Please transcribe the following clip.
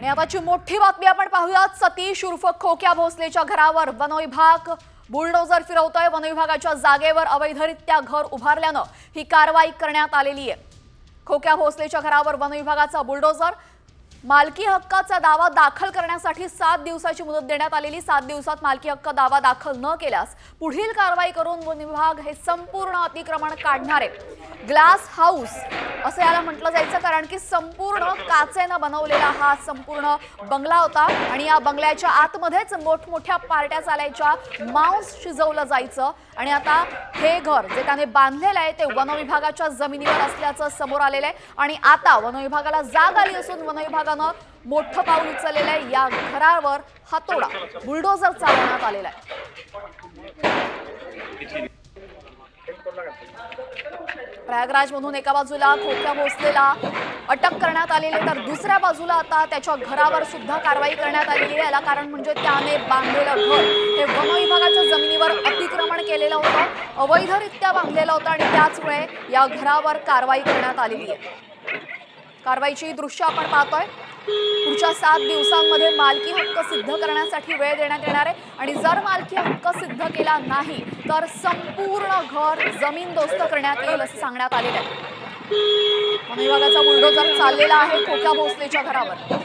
आणि आताची मोठी बातमी आपण पाहूयात। सतीश उर्फ खोक्या भोसलेच्या घरावर वनविभाग बुलडोजर फिरवतोय। वनविभागाच्या जागेवर अवैधरित्या घर उभारल्यानं ही कारवाई करण्यात आलेली आहे। खोक्या भोसलेच्या घरावर वनविभागाचा बुलडोजर। मालकी हक्काचा दावा दाखल करण्यासाठी 7 दिवसाची मुदत देण्यात आलेली। 7 दिवसात मालकी हक्क दावा दाखल न केल्यास पुढील कारवाई करून वन विभाग हे संपूर्ण अतिक्रमण काढणार आहे। ग्लास हाऊस असं याला म्हटलं जायचं, कारण की संपूर्ण काचेने बनवलेला हा संपूर्ण बंगला होता आणि या बंगल्याच्या आतमध्येच मोठमोठ्या पार्ट्या चालायच्या, मांस शिजवलं जायचं। आणि आता हे घर जे त्याने बांधलेलं आहे ते वनविभागाच्या जमिनीवर असल्याचं समोर आलेलं आहे आणि आता वनविभागाला जाग आली असून वनविभागानं मोठं पाऊल उचललेलं आहे। या घरावर हातोडा बुलडोजर चालवण्यात आलेला आहे। प्रयागराज मधून एका बाजूला खोक्या भोसलेला अटक करण्यात आलेली, तर दुसऱ्या बाजूला आता त्याच्या घरावर सुद्धा कारवाई करण्यात आलेली आहे। याला कारण म्हणजे त्याने बांधलेलं घर हे वनविभागाच्या जमिनीवर अतिक्रमण केलेलं होतं, अवैधरित्या बांधलेलं होतं आणि त्याचमुळे या घरावर कारवाई करण्यात आलेली आहे। कारवाईची दृश्य आपण पाहतोय। पुढच्या 7 दिवसांमध्ये मालकी हक्क सिद्ध करण्यासाठी वेळ देण्यात येणार आहे आणि जर मालकी हक्क सिद्ध केला नाही तर संपूर्ण घर जमीनदोस्त करण्यात येईल असं सांगण्यात आलेलं आहे। वन विभागाचा बुलडोजर चाललेला आहे खोक्या भोसलेच्या घरावर।